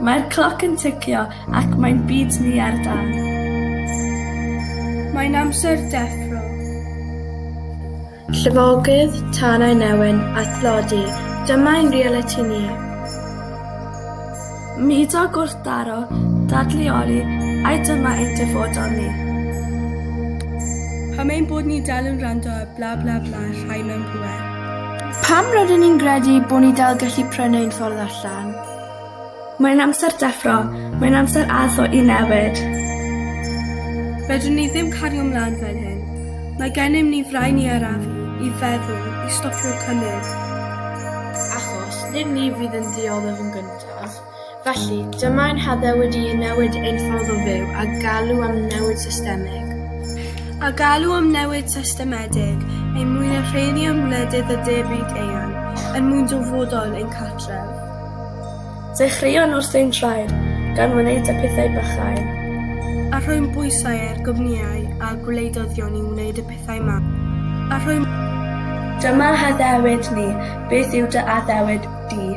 Mae'r cloc yn ticio ac mae'n byd ni ar dan. Mae'n amser deffro. Llifogydd, tanau newyn a thlodi, dyma'n realiti ni. Mudo gwrthdaro, dadleoli, a'i dyma ein dyfodol ni. Pam ein bod ni dal yn rando a bla bla bla rhai mewn pŵer. Pam rydyn ni'n credu bod ni dal gallu prynu ein ffordd allan? Mae'n amser deffro, mae'n amser addo i newid. Rydyn ni ddim cario ymlaen fel hyn. Mae gennym ni fraen i arafu, i feddwl, i stopio'r cynnydd. Achos, nid ni fydd yn dioddef yn gyntaf. Felly, dyma'n heddau wedi newid ein ffordd o fyw a galw am newid systemig. A galw am newid systemedig ein mwyn a rheini am wledydd y debyg eang, yn mwyn dyfodol ein cartref. Dechreuon wrth ein traed, gan wneud y pethau bychain. A rhoi'n bwysau ar gwmnïau a gwleidyddion i wneud y pethau yma. A rhoi'n... Dyma haddewid ni, beth yw dy addewid di?